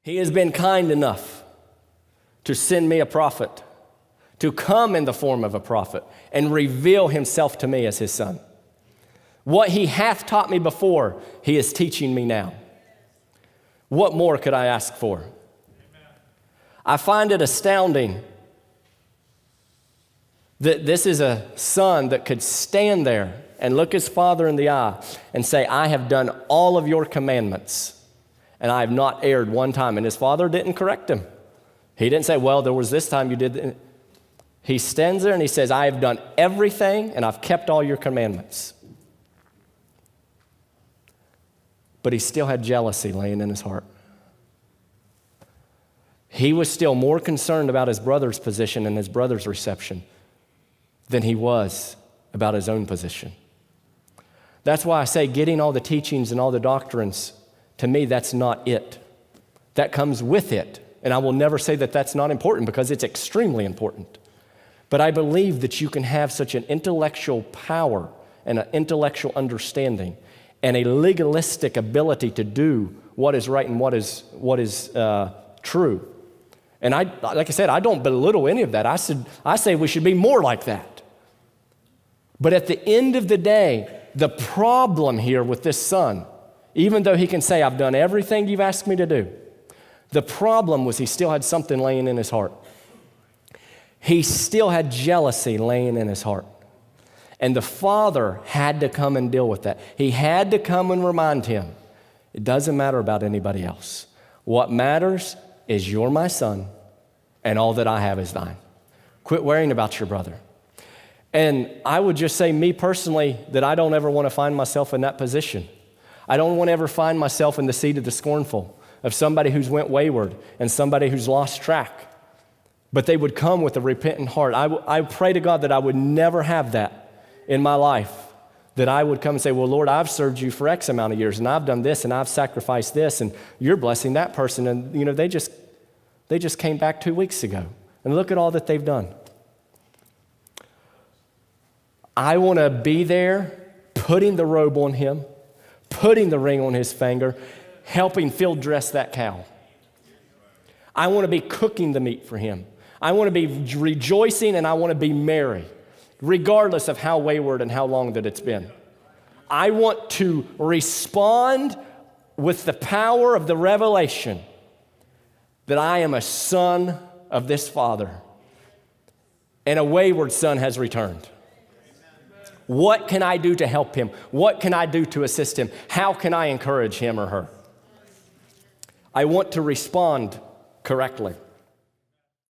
He has been kind enough to send me a prophet, to come in the form of a prophet and reveal himself to me as his son. What he hath taught me before, he is teaching me now. What more could I ask for? Amen. I find it astounding that this is a son that could stand there and look his father in the eye and say, I have done all of your commandments and I have not erred one time. And his father didn't correct him. He didn't say, well, there was this time you did. He stands there and he says, I have done everything and I've kept all your commandments. But he still had jealousy laying in his heart. He was still more concerned about his brother's position and his brother's reception than he was about his own position. That's why I say getting all the teachings and all the doctrines, to me, that's not it. That comes with it. And I will never say that that's not important because it's extremely important. But I believe that you can have such an intellectual power and an intellectual understanding and a legalistic ability to do what is right and what is true. And like I said, I don't belittle any of that. I say we should be more like that. But at the end of the day, the problem here with this son, even though he can say, I've done everything you've asked me to do, the problem was he still had something laying in his heart. He still had jealousy laying in his heart. And the father had to come and deal with that. He had to come and remind him, it doesn't matter about anybody else. What matters is you're my son, and all that I have is thine. Quit worrying about your brother. And I would just say, me personally, that I don't ever want to find myself in that position. I don't want to ever find myself in the seat of the scornful, of somebody who's went wayward and somebody who's lost track. But they would come with a repentant heart. I pray to God that I would never have that in my life, that I would come and say, well, Lord, I've served you for X amount of years, and I've done this, and I've sacrificed this, and you're blessing that person. And, they just came back 2 weeks ago, and look at all that they've done. I want to be there, putting the robe on him, putting the ring on his finger, helping field dress that cow. I want to be cooking the meat for him. I want to be rejoicing, and I want to be merry, regardless of how wayward and how long that it's been. I want to respond with the power of the revelation that I am a son of this Father, and a wayward son has returned. What can I do to help him? What can I do to assist him? How can I encourage him or her? I want to respond correctly.